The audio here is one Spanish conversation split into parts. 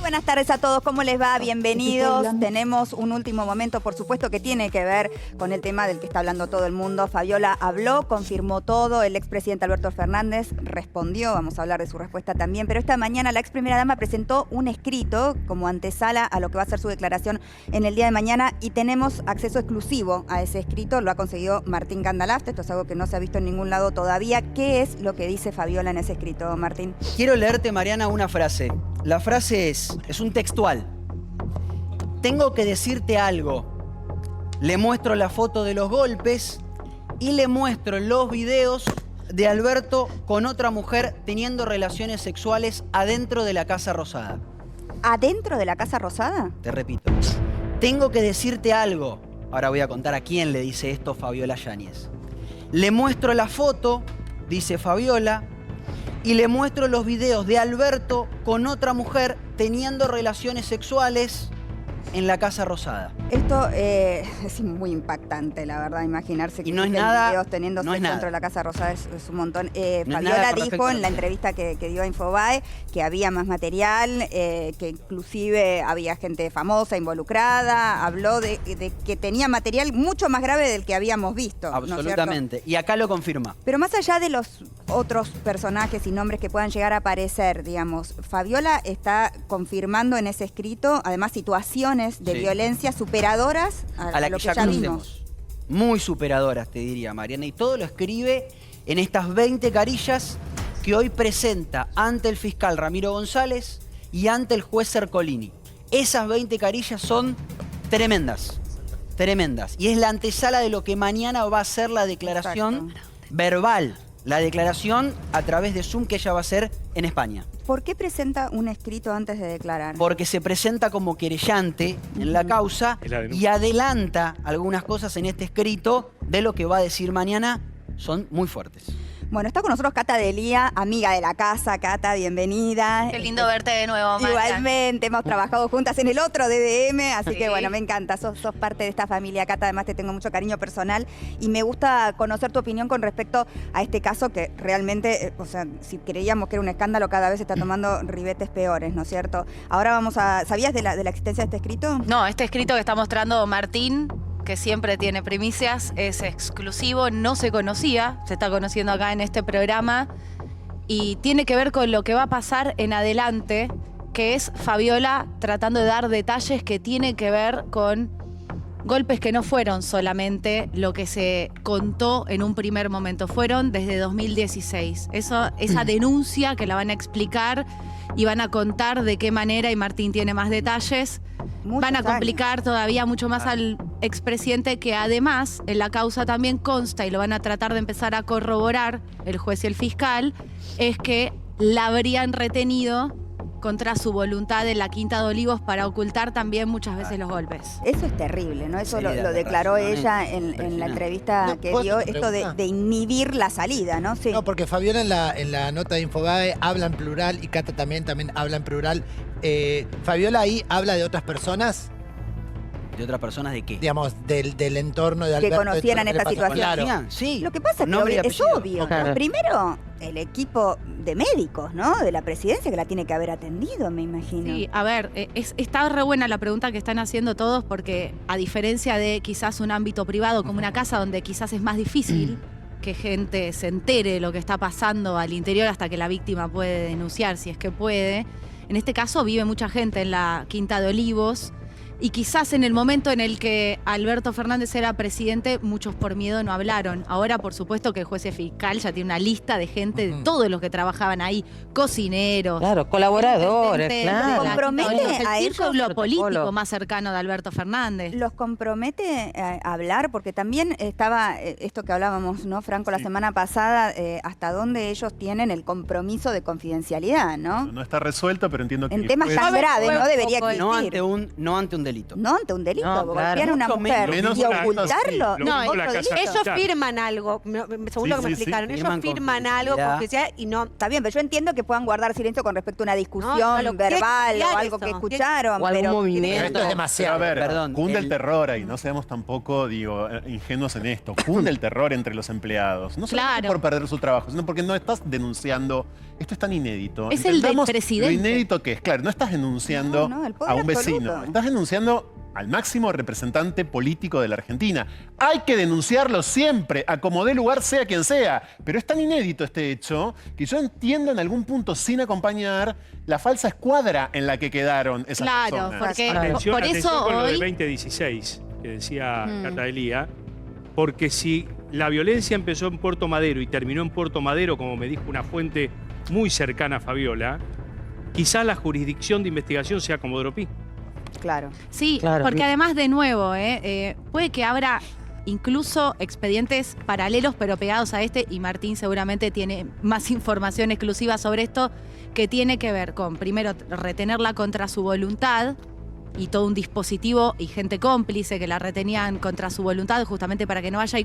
Buenas tardes a todos, ¿cómo les va? Bienvenidos. Tenemos un último momento, por supuesto, que tiene que ver con el tema del que está hablando todo el mundo. Fabiola habló, confirmó todo, el expresidente Alberto Fernández respondió, vamos a hablar de su respuesta también, pero esta mañana la ex primera dama presentó un escrito como antesala a lo que va a ser su declaración en el día de mañana y tenemos acceso exclusivo a ese escrito, lo ha conseguido Martín Candalaste, esto es algo que no se ha visto en ningún lado todavía. ¿Qué es lo que dice Fabiola en ese escrito, Martín? Quiero leerte, Mariana, una frase. La frase es un textual. Tengo que decirte algo. Le muestro la foto de los golpes y le muestro los videos de Alberto con otra mujer teniendo relaciones sexuales adentro de la Casa Rosada. ¿Adentro de la Casa Rosada? Te repito. Tengo que decirte algo. Ahora voy a contar a quién le dice esto Fabiola Yáñez. Le muestro la foto, dice Fabiola, y le muestro los videos de Alberto con otra mujer teniendo relaciones sexuales en la Casa Rosada. Esto es muy impactante, la verdad, imaginarse que no es existen nada, videos teniendo no es sexo nada. dentro de la Casa Rosada es un montón. No Fabiola dijo en la entrevista que dio a Infobae que había más material, que inclusive había gente famosa involucrada, habló de que tenía material mucho más grave del que habíamos visto. Absolutamente, y acá lo confirma. Pero más allá de los otros personajes y nombres que puedan llegar a aparecer, digamos, Fabiola está confirmando en ese escrito, además, situaciones de violencia superadoras a la lo que que ya conocemos. Muy superadoras, te diría, Mariana. Y todo lo escribe en estas 20 carillas que hoy presenta ante el fiscal Ramiro González y ante el juez Ercolini. Esas 20 carillas son tremendas, tremendas. Y es la antesala de lo que mañana va a ser la declaración verbal. La declaración a través de Zoom que ella va a hacer en España. ¿Por qué presenta un escrito antes de declarar? Porque se presenta como querellante en la causa y adelanta algunas cosas en este escrito de lo que va a decir mañana. Son muy fuertes. Bueno, está con nosotros Cata Delía, amiga de la casa. Cata, bienvenida. Qué lindo verte de nuevo, María. Igualmente, hemos trabajado juntas en el otro DDM, así que bueno, me encanta, sos parte de esta familia, Cata, además te tengo mucho cariño personal y me gusta conocer tu opinión con respecto a este caso que realmente, o sea, si creíamos que era un escándalo, cada vez está tomando ribetes peores, ¿no es cierto? Ahora vamos a... ¿Sabías de la existencia de este escrito? No, este escrito que está mostrando Martín, que siempre tiene primicias, es exclusivo, no se conocía, se está conociendo acá en este programa y tiene que ver con lo que va a pasar en adelante, que es Fabiola tratando de dar detalles que tienen que ver con golpes que no fueron solamente lo que se contó en un primer momento, fueron desde 2016. Esa denuncia que la van a explicar y van a contar de qué manera, y Martín tiene más detalles, van a complicar todavía mucho más al expresidente, que además en la causa también consta, y lo van a tratar de empezar a corroborar el juez y el fiscal, es que la habrían retenido contra su voluntad en la Quinta de Olivos para ocultar también muchas veces los golpes. Eso es terrible, ¿no? Eso Sí, lo declaró ella en la entrevista que dio, esto de inhibir la salida, ¿no? Sí. No, porque Fabiola en la nota de Infobae habla en plural y Cata también habla en plural. Fabiola ahí habla de otras personas, ¿De otras personas de qué? digamos, del entorno de Alberto. Que conocieran esta situación. Claro. Sí. Lo que pasa es Nombre y que es apellido. obvio. Claro. Primero, el equipo de médicos, ¿no? De la presidencia que la tiene que haber atendido, me imagino. Sí, a ver, está re buena la pregunta que están haciendo todos, porque a diferencia de quizás un ámbito privado como una casa donde quizás es más difícil que gente se entere de lo que está pasando al interior hasta que la víctima puede denunciar, si es que puede, en este caso vive mucha gente en la Quinta de Olivos. Y quizás en el momento en el que Alberto Fernández era presidente, muchos por miedo no hablaron. Ahora, por supuesto, que el juez y fiscal ya tiene una lista de gente, de todos los que trabajaban ahí, cocineros. Claro, colaboradores, claro. ¿Compromete a el ellos? círculo político Protocolo. más cercano de Alberto Fernández. ¿Los compromete a hablar? Porque también estaba esto que hablábamos, ¿no, Franco, la semana pasada, hasta dónde ellos tienen el compromiso de confidencialidad, ¿no? No está resuelto, pero entiendo que... En temas tan graves no debería existir. No ante un delito. No ante un delito, No, claro. golpear a una Mucho mujer menos y la- ocultarlo. sí, lo No, mismo la otro casa delito. Ellos Claro. firman algo, según Sí, lo que me sí, sí. explicaron. Firman Ellos firman con algo publicidad. porque sea y no. Está bien, pero yo entiendo que puedan guardar silencio con respecto a una discusión No, lo que verbal es o algo que eso. escucharon. O algún pero movimiento. Esto es demasiado. Pero a ver, Perdón, cunde el el- terror ahí, no seamos tampoco, ingenuos en esto. Cunde el terror entre los empleados. No solamente Claro. por perder su trabajo, sino porque no estás denunciando. Esto es tan inédito. Es el del Entendamos presidente. Lo inédito que es. Claro, no estás denunciando No, el poder a un vecino. absoluto. Estás denunciando al máximo representante político de la Argentina. Hay que denunciarlo siempre, a como dé lugar, sea quien sea. Pero es tan inédito este hecho que yo entiendo en algún punto, sin acompañar, la falsa escuadra en la que quedaron esas Claro, personas. porque Atención, por atención eso con lo del hoy... 2016, que decía Mm. Cata Elía, porque si la violencia empezó en Puerto Madero y terminó en Puerto Madero, como me dijo una fuente muy cercana a Fabiola, quizás la jurisdicción de investigación sea Comodoro Pi. Claro. Sí, Claro. porque además, de nuevo, puede que abra incluso expedientes paralelos pero pegados a este, y Martín seguramente tiene más información exclusiva sobre esto, que tiene que ver con, primero, retenerla contra su voluntad, y todo un dispositivo y gente cómplice que la retenían contra su voluntad justamente para que no vaya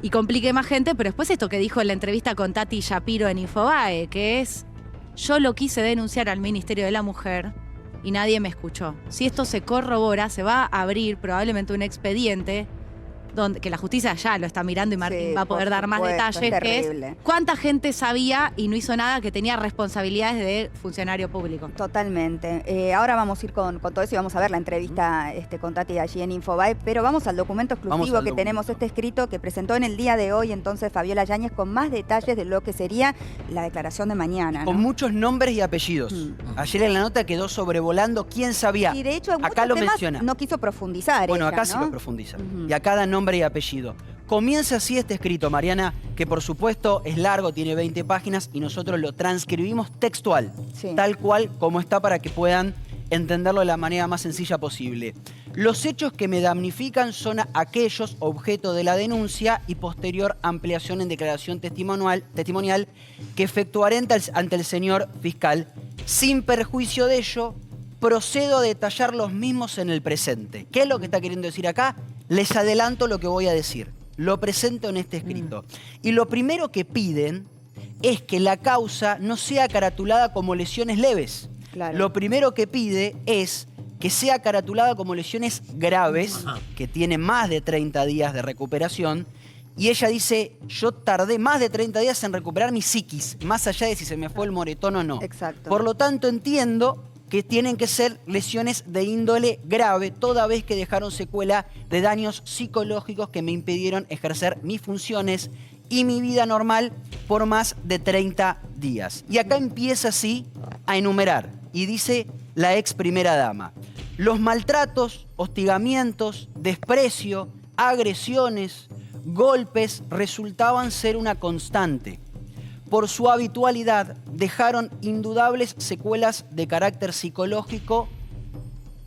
y complique más gente, pero después esto que dijo en la entrevista con Tati Shapiro en Infobae, que es: yo lo quise denunciar al Ministerio de la Mujer y nadie me escuchó. Si esto se corrobora, se va a abrir probablemente un expediente donde, que la justicia ya lo está mirando y Martín Sí, va a poder por dar más supuesto, detalles, es que es terrible. cuánta gente sabía y no hizo nada, que tenía responsabilidades de funcionario público. Totalmente. Ahora vamos a ir con todo eso y vamos a ver la entrevista con Tati allí en Infobae, pero vamos al documento Vamos exclusivo al que documento. tenemos escrito que presentó en el día de hoy entonces Fabiola Yáñez con más detalles de lo que sería la declaración de mañana, ¿no? Con muchos nombres y apellidos. Ayer en la nota quedó sobrevolando quién sabía. Y de hecho en acá muchos lo temas menciona. no quiso profundizar Bueno, ella, acá sí ¿no? lo profundiza. Ujú. Y a cada nombre y apellido. Comienza así este escrito, Mariana, que por supuesto es largo, tiene 20 páginas y nosotros lo transcribimos textual, Sí. tal cual como está, para que puedan entenderlo de la manera más sencilla posible. Los hechos que me damnifican son aquellos objeto de la denuncia y posterior ampliación en declaración testimonial que efectuaré ante el señor fiscal. Sin perjuicio de ello, procedo a detallar los mismos en el presente. ¿Qué es lo que está queriendo decir acá? Les adelanto lo que voy a decir. Lo presento en este escrito. Y lo primero que piden es que la causa no sea caratulada como lesiones leves. Claro. Lo primero que pide es que sea caratulada como lesiones graves, que tiene más de 30 días de recuperación. Y ella dice: yo tardé más de 30 días en recuperar mi psiquis, más allá de si se me fue el moretón o no. Exacto. Por lo tanto, entiendo que tienen que ser lesiones de índole grave, toda vez que dejaron secuela de daños psicológicos que me impidieron ejercer mis funciones y mi vida normal por más de 30 días. Y acá empieza así a enumerar, y dice la ex primera dama: los maltratos, hostigamientos, desprecio, agresiones, golpes resultaban ser una constante. Por su habitualidad, dejaron indudables secuelas de carácter psicológico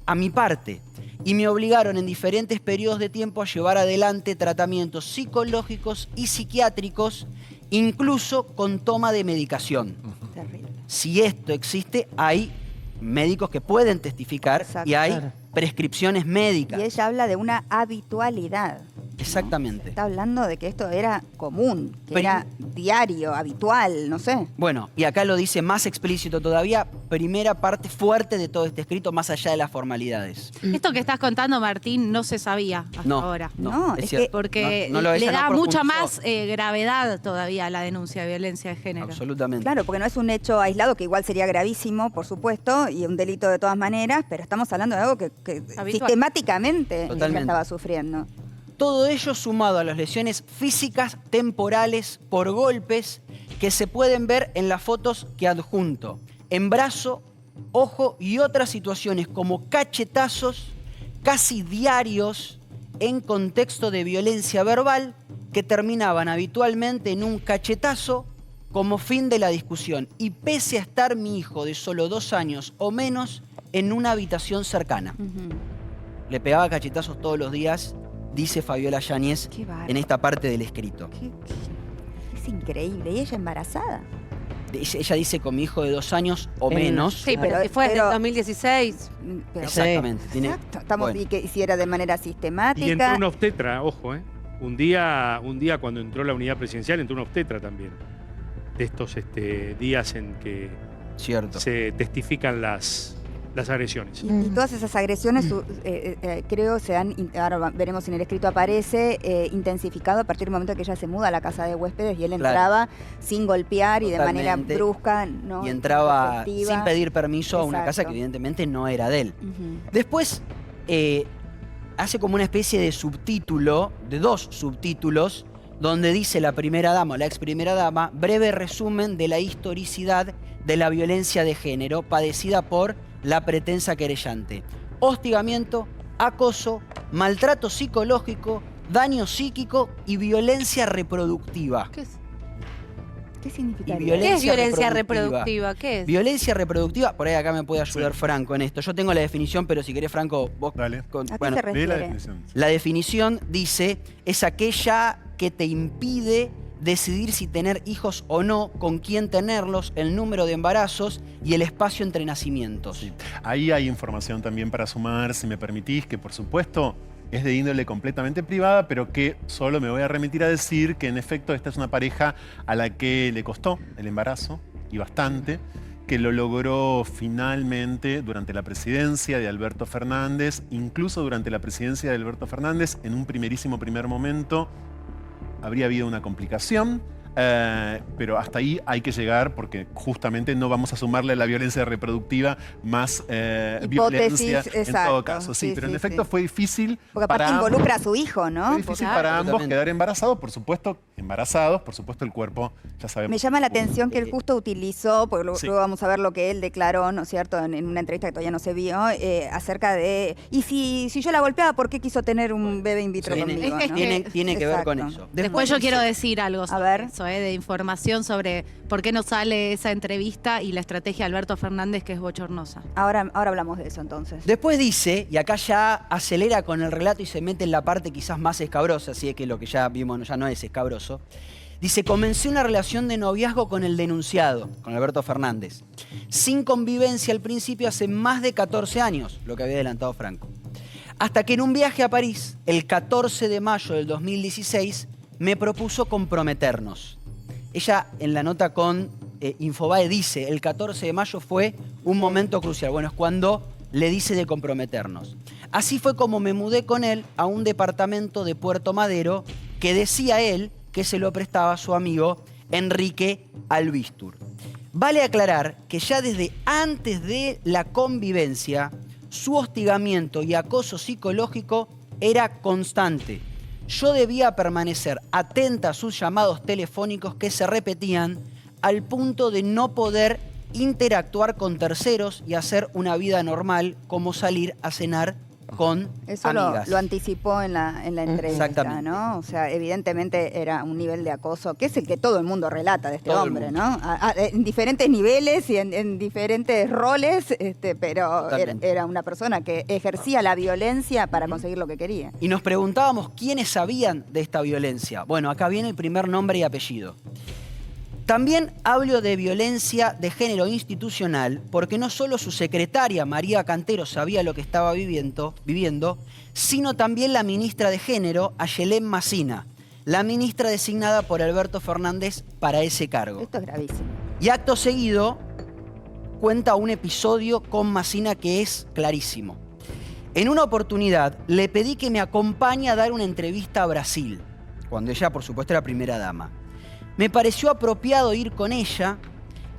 a mi parte y me obligaron en diferentes periodos de tiempo a llevar adelante tratamientos psicológicos y psiquiátricos, incluso con toma de medicación. Terrible. Si esto existe, hay médicos que pueden testificar Exacto. y hay Claro. prescripciones médicas. Y ella habla de una habitualidad. Exactamente. Está hablando de que esto era común, que Pero- era diario, habitual, no sé. Bueno, y acá lo dice más explícito todavía, primera parte fuerte de todo este escrito, más allá de las formalidades. Esto que estás contando, Martín, no se sabía hasta No, ahora. No, es cierto. que- Porque No, no lo- le ella no da mucha profundizó. más gravedad todavía a la denuncia de violencia de género. Absolutamente. Claro, porque no es un hecho aislado, que igual sería gravísimo, por supuesto, y un delito de todas maneras, pero estamos hablando de algo que Habitual. sistemáticamente ella Totalmente. estaba sufriendo. Todo ello sumado a las lesiones físicas temporales por golpes que se pueden ver en las fotos que adjunto, en brazo, ojo y otras situaciones como cachetazos casi diarios en contexto de violencia verbal que terminaban habitualmente en un cachetazo como fin de la discusión, y pese a estar mi hijo de solo 2 años o menos en una habitación cercana. Ujú. Le pegaba cachetazos todos los días, dice Fabiola Yáñez Qué bárbaro. en esta parte del escrito. Es increíble. ¿Y ella embarazada? ella dice con mi hijo de 2 años o menos. Sí, pero si fue en el 2016. Pero- Exactamente. Tiene- Exacto. Estamos, bueno. y que si era de manera Y entró sistemática. un obstetra, ojo, ¿eh? Un día cuando entró la unidad presidencial, entró un obstetra también. De estos días en que Cierto. se testifican las agresiones. Y todas esas agresiones, creo, se han, ahora veremos si en el escrito aparece, intensificado a partir del momento que ella se muda a la casa de huéspedes y él Claro. entraba sin golpear y de manera Totalmente. brusca, ¿no? Y entraba Efectiva. sin pedir permiso a una casa Exacto. que evidentemente no era de él. Ujú. Después hace como una especie de subtítulo, de 2 subtítulos, donde dice la primera dama o la ex primera dama, breve resumen de la historicidad de la violencia de género padecida por la pretensa querellante. Hostigamiento, acoso, maltrato psicológico, daño psíquico y violencia reproductiva. ¿Qué es? ¿Qué significa? Y ¿Qué es violencia reproductiva? reproductiva? ¿Qué es? Violencia reproductiva, por ahí acá me puede ayudar Sí. Franco en esto. Yo tengo la definición, pero si querés, Franco, vos... Dale. ¿A qué bueno, se Lee la refiere? definición. la definición dice, es aquella que te impide decidir si tener hijos o no, con quién tenerlos, el número de embarazos y el espacio entre nacimientos. Sí. Ahí hay información también para sumar, si me permitís, que por supuesto es de índole completamente privada, pero que solo me voy a remitir a decir que en efecto esta es una pareja a la que le costó el embarazo, y bastante, que lo logró finalmente durante la presidencia de Alberto Fernández, incluso durante la presidencia de Alberto Fernández, en un primer momento habría habido una complicación, pero hasta ahí hay que llegar porque justamente no vamos a sumarle a la violencia reproductiva más violencia en exacto. todo caso. Sí, Sí, pero en sí, efecto sí. fue difícil Porque aparte para ambos. involucra a su hijo, ¿no? Fue difícil Porque- para ambos Absolutamente. quedar embarazados, por supuesto, el cuerpo, ya sabemos. Me llama la atención que él justo utilizó, porque luego, Sí. luego vamos a ver lo que él declaró, ¿no es cierto?, en una entrevista que todavía no se vio, acerca de, y si yo la golpeaba, ¿por qué quiso tener un bebé in vitro Tiene, conmigo? ¿no? tiene que ver con Exacto. eso. Después yo quiero decir algo sobre ver. eso, de información sobre por qué no sale esa entrevista y la estrategia de Alberto Fernández, que es bochornosa. Ahora hablamos de eso entonces. Después dice, y acá ya acelera con el relato y se mete en la parte quizás más escabrosa, así es que lo que ya vimos ya no es escabroso. Dice, comencé una relación de noviazgo con el denunciado, con Alberto Fernández, sin convivencia al principio hace más de 14 años, lo que había adelantado Franco. Hasta que en un viaje a París, el 14 de mayo del 2016, me propuso comprometernos. Ella en la nota con Infobae dice, el 14 de mayo fue un momento crucial. Bueno, es cuando le dice de comprometernos. Así fue como me mudé con él a un departamento de Puerto Madero que decía él que se lo prestaba a su amigo Enrique Albistur. Vale aclarar que ya desde antes de la convivencia, su hostigamiento y acoso psicológico era constante. Yo debía permanecer atenta a sus llamados telefónicos que se repetían al punto de no poder interactuar con terceros y hacer una vida normal como salir a cenar con Eso amigas. lo anticipó en la entrevista, Exactamente. ¿no? O sea, evidentemente era un nivel de acoso, que es el que todo el mundo relata de este Todo el hombre, mundo. ¿no? En diferentes niveles y en diferentes roles, pero Totalmente. era una persona que ejercía la violencia para conseguir lo que quería. Y nos preguntábamos quiénes sabían de esta violencia. Bueno, acá viene el primer nombre y apellido. También hablo de violencia de género institucional porque no solo su secretaria María Cantero sabía lo que estaba viviendo, sino también la ministra de Género, Ayelén Massina, la ministra designada por Alberto Fernández para ese cargo. Esto es gravísimo. Y acto seguido cuenta un episodio con Massina que es clarísimo. En una oportunidad le pedí que me acompañe a dar una entrevista a Brasil, cuando ella por supuesto era primera dama. Me pareció apropiado ir con ella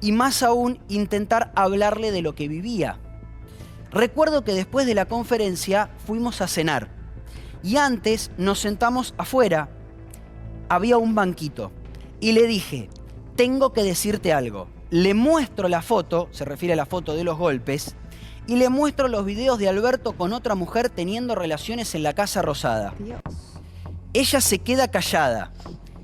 y más aún intentar hablarle de lo que vivía. Recuerdo que después de la conferencia fuimos a cenar y antes nos sentamos afuera. Había un banquito y le dije, tengo que decirte algo. Le muestro la foto, se refiere a la foto de los golpes, y le muestro los videos de Alberto con otra mujer teniendo relaciones en la Casa Rosada. Dios. Ella se queda callada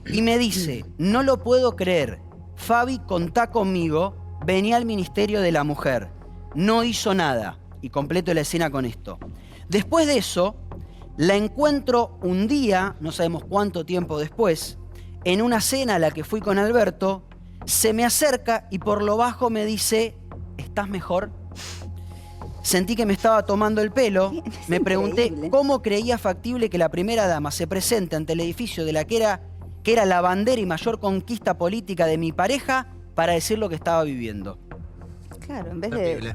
y me dice, no lo puedo creer, Fabi, contá conmigo, vení al Ministerio de la Mujer. No hizo nada. Y completo la escena con esto. Después de eso, la encuentro un día, no sabemos cuánto tiempo después, en una cena a la que fui con Alberto, Se me acerca y por lo bajo me dice, ¿estás mejor? Sentí que me estaba tomando el pelo. Sí, es Me pregunté increíble. cómo creía factible que la primera dama se presente ante el edificio de la que era la bandera y mayor conquista política de mi pareja para decir lo que estaba viviendo. Claro, en vez Terrible.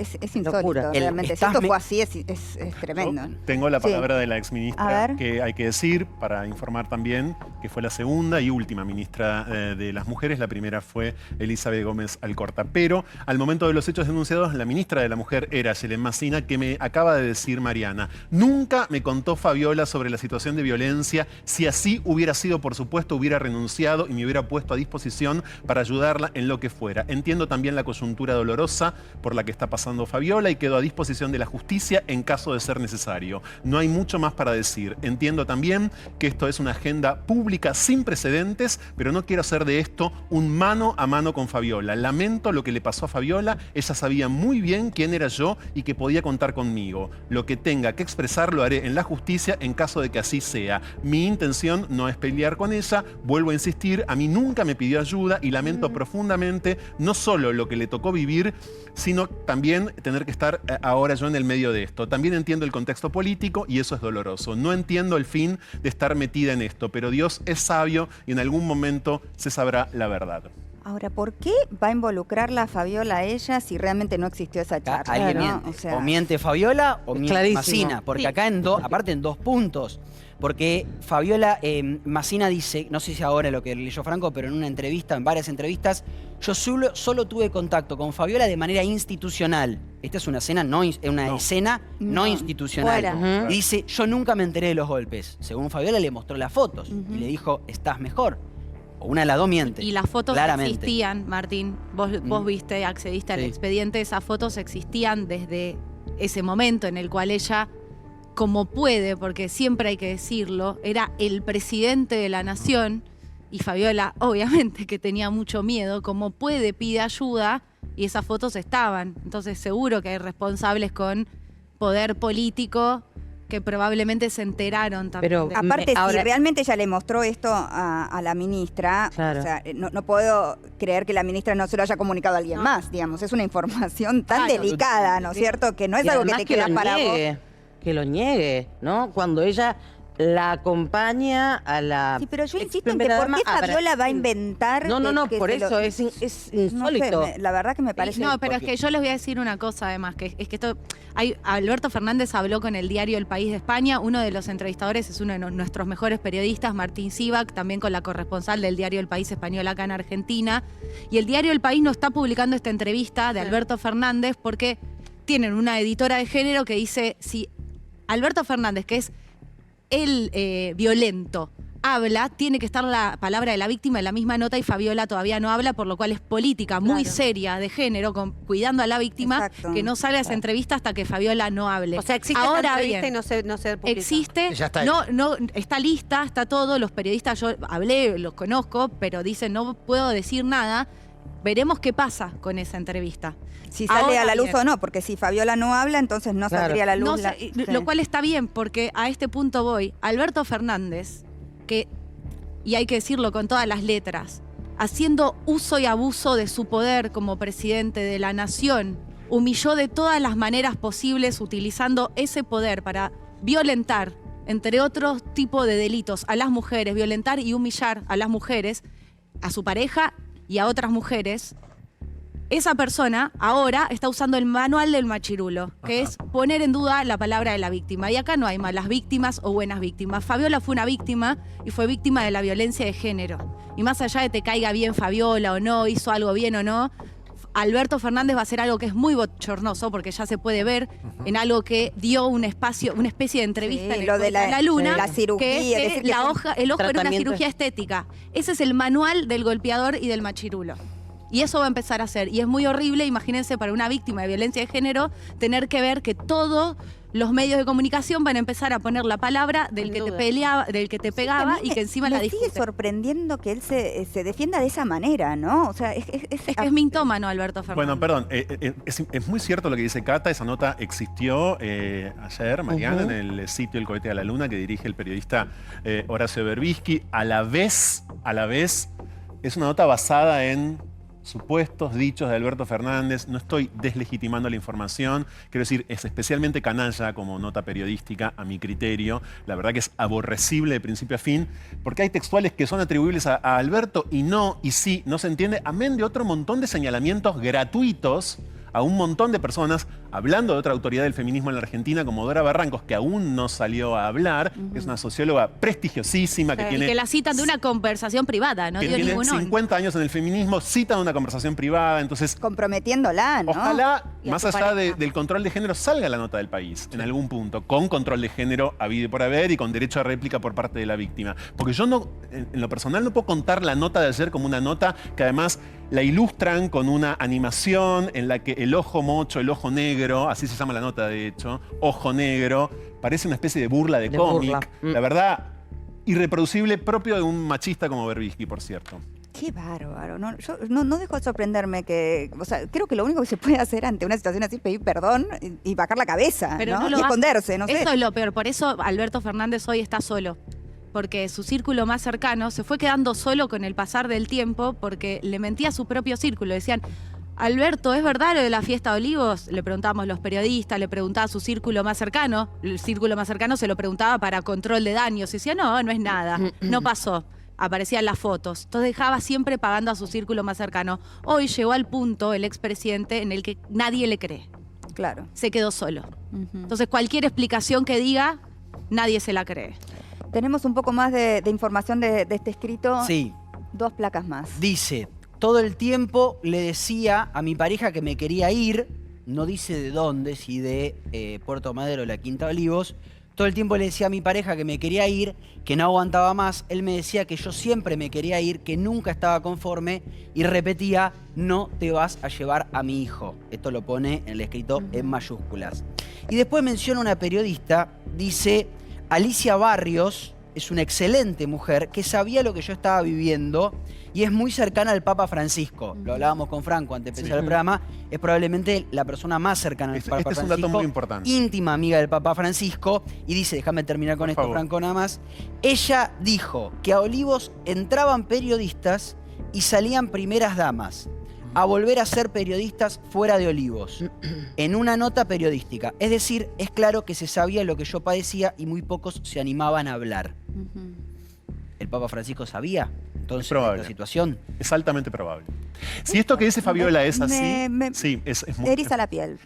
es insólito, Locura. realmente. Si Estás esto me- fue así, es tremendo. Tengo la Sí. palabra de la A exministra ver. que hay que decir para informar también que fue la segunda y última ministra de las mujeres. La primera fue Elizabeth Gómez Alcorta. Pero al momento de los hechos denunciados, la ministra de la Mujer era Yelén Massina, que me acaba de decir Mariana. Nunca me contó Fabiola sobre la situación de violencia. Si así hubiera sido, por supuesto, hubiera renunciado y me hubiera puesto a disposición para ayudarla en lo que fuera. Entiendo también la coyuntura dolorosa por la que está pasando Fabiola y quedo a disposición de la justicia en caso de ser necesario. No hay mucho más para decir. Entiendo también que esto es una agenda pública sin precedentes, pero no quiero hacer de esto un mano a mano con Fabiola. Lamento lo que le pasó a Fabiola. Ella sabía muy bien quién era yo y que podía contar conmigo. Lo que tenga que expresar lo haré en la justicia en caso de que así sea. Mi intención no es pelear con ella. Vuelvo a insistir, a mí nunca me pidió ayuda y lamento profundamente no solo lo que le tocó vivir, sino también tener que estar ahora yo en el medio de esto. También entiendo el contexto político y eso es doloroso. No entiendo el fin de estar metida en esto, pero Dios es sabio y en algún momento se sabrá la verdad. Ahora, ¿por qué va a involucrarla a Fabiola a ella si realmente no existió esa Acá charla? alguien ¿no? miente. O sea, O miente Fabiola o miente Clarísimo. Massina. Porque Sí. acá aparte en 2 puntos. Porque Fabiola Massina dice, no sé si ahora lo que leyó Franco, pero en una entrevista, en varias entrevistas, yo solo tuve contacto con Fabiola de manera institucional. Esta es una escena no No, institucional. fuera. Y dice, yo nunca me enteré de los golpes. Según Fabiola le mostró las fotos y le dijo, estás mejor. O una de las dos miente. Y las fotos claramente. existían, Martín. Vos viste, accediste al Sí. expediente. Esas fotos existían desde ese momento en el cual ella, como puede, porque siempre hay que decirlo, era el presidente de la nación. Y Fabiola, obviamente, que tenía mucho miedo, como puede, pide ayuda. Y esas fotos estaban. Entonces, seguro que hay responsables con poder político que probablemente se enteraron también. Pero de- aparte, Ahora- si realmente ella le mostró esto a la ministra, Claro. o sea, no puedo creer que la ministra no se lo haya comunicado a alguien más, digamos. Es una información tan Claro. delicada, ¿no es cierto? Que no es Y algo que además te queda lo para vos. niegue, que lo niegue, ¿no? Cuando ella la acompaña a la Sí, pero yo ex insisto en que primera ¿por qué dama a Fabiola va a Brasil. inventar? No, que por se lo- eso es No insólito. sé, la verdad que me parece... No, pero es que yo les voy a decir una cosa además, que es que esto, Alberto Fernández habló con el diario El País de España, uno de los entrevistadores es uno de nuestros mejores periodistas, Martín Sivak, también con la corresponsal del diario El País Español acá en Argentina, y el diario El País no está publicando esta entrevista de Alberto Fernández porque tienen una editora de género que dice, si Alberto Fernández, que es el violento, habla, tiene que estar la palabra de la víctima en la misma nota y Fabiola todavía no habla, por lo cual es política muy Claro. seria de género, cuidando a la víctima, Exacto. que no salga esa entrevista hasta que Fabiola no hable. O sea, existe esta Ahora entrevista bien, y no se publica. existe, Ya está no, está lista, está todo, los periodistas, yo hablé, los conozco, pero dicen no puedo decir nada. Veremos qué pasa con esa entrevista. Si sale Ahora a la luz bien. o no, porque si Fabiola no habla, entonces no Claro. saldría a la luz. No sé, lo cual está bien, porque a este punto voy. Alberto Fernández, que, y hay que decirlo con todas las letras, haciendo uso y abuso de su poder como presidente de la nación, humilló de todas las maneras posibles, utilizando ese poder para violentar, entre otros tipos de delitos, a las mujeres, violentar y humillar a las mujeres, a su pareja y a otras mujeres. Esa persona ahora está usando el manual del machirulo, que es poner en duda la palabra de la víctima. Y acá no hay malas víctimas o buenas víctimas. Fabiola fue una víctima y fue víctima de la violencia de género. Y más allá de te caiga bien Fabiola o no, hizo algo bien o no, Alberto Fernández va a hacer algo que es muy bochornoso, porque ya se puede ver en algo que dio un espacio, una especie de entrevista Sí, en el lo de Cohete a la Luna, la cirugía, que es decir que que el es un ojo era una tratamiento. cirugía estética. Ese es el manual del golpeador y del machirulo. Y eso va a empezar a hacer. Y es muy horrible, imagínense, para una víctima de violencia de género, tener que ver que todos los medios de comunicación van a empezar a poner la palabra del Sin que te duda. peleaba, del que te pegaba a mí y que encima me la sigue discute. sorprendiendo que él se defienda de esa manera, ¿no? O sea, Es que es mintómano Alberto Fernández. Bueno, perdón, es muy cierto lo que dice Cata, esa nota existió ayer, Mariana, en el sitio El Cohete a la Luna, que dirige el periodista Horacio Berbisky. A la vez, Es una nota basada en supuestos dichos de Alberto Fernández. No estoy deslegitimando la información. Quiero decir, es especialmente canalla como nota periodística, a mi criterio. La verdad que es aborrecible de principio a fin, porque hay textuales que son atribuibles a Alberto y no, y sí, no se entiende, amén de otro montón de señalamientos gratuitos a un montón de personas, hablando de otra autoridad del feminismo en la Argentina, como Dora Barrancos, que aún no salió a hablar, que es una socióloga prestigiosísima, que Y tiene... que la citan de una conversación privada, no que dio tiene ningún nombre. 50 años en el feminismo, citan una conversación privada, entonces Comprometiéndola, ¿no? ojalá, Y a más su allá pareja. del control de género, salga la nota del país en algún punto, con control de género habido y por haber y con derecho a réplica por parte de la víctima. Porque yo no, en lo personal, no puedo contar la nota de ayer como una nota que además la ilustran con una animación en la que el ojo mocho, el ojo negro, así se llama la nota de hecho, ojo negro, parece una especie de burla de cómic. burla. La verdad, irreproducible, propio de un machista como Berbisky, por cierto. Qué bárbaro. No, yo no dejo de sorprenderme que. O sea, creo que lo único que se puede hacer ante una situación así es pedir perdón y bajar la cabeza. Pero ¿no? no lo Y hace. esconderse, no sé. Eso es lo peor. Por eso Alberto Fernández hoy está solo. Porque su círculo más cercano se fue quedando solo con el pasar del tiempo porque le mentía a su propio círculo. Decían, Alberto, ¿es verdad lo de la fiesta de Olivos? Le preguntábamos los periodistas, le preguntaba a su círculo más cercano. El círculo más cercano se lo preguntaba para control de daños. Y decía, no es nada, no pasó. Aparecían las fotos. Entonces dejaba siempre pagando a su círculo más cercano. Hoy llegó al punto el expresidente en el que nadie le cree. Claro. Se quedó solo. Ujú. Entonces cualquier explicación que diga, nadie se la cree. Tenemos un poco más de información de este escrito. Sí, 2 placas más. dice, todo el tiempo le decía a mi pareja que me quería ir, no dice de dónde, si de Puerto Madero o la Quinta Olivos, todo el tiempo le decía a mi pareja que me quería ir, que no aguantaba más, él me decía que yo siempre me quería ir, que nunca estaba conforme y repetía, no te vas a llevar a mi hijo. Esto lo pone en el escrito en mayúsculas. Y después menciona una periodista, dice, Alicia Barrios es una excelente mujer que sabía lo que yo estaba viviendo y es muy cercana al Papa Francisco. Lo hablábamos con Franco antes de empezar el programa. Es probablemente la persona más cercana al Papa Este es un Francisco. dato muy importante. Íntima amiga del Papa Francisco. Y dice, déjame terminar con Por esto, favor. Franco, nada más. Ella dijo que a Olivos entraban periodistas y salían primeras damas a volver a ser periodistas fuera de Olivos, en una nota periodística. Es decir, es claro que se sabía lo que yo padecía y muy pocos se animaban a hablar. Ujú. ¿El Papa Francisco sabía entonces Es probable. la situación? Es altamente probable. Si esto que dice Fabiola es así, Me sí, es muy... eriza la piel.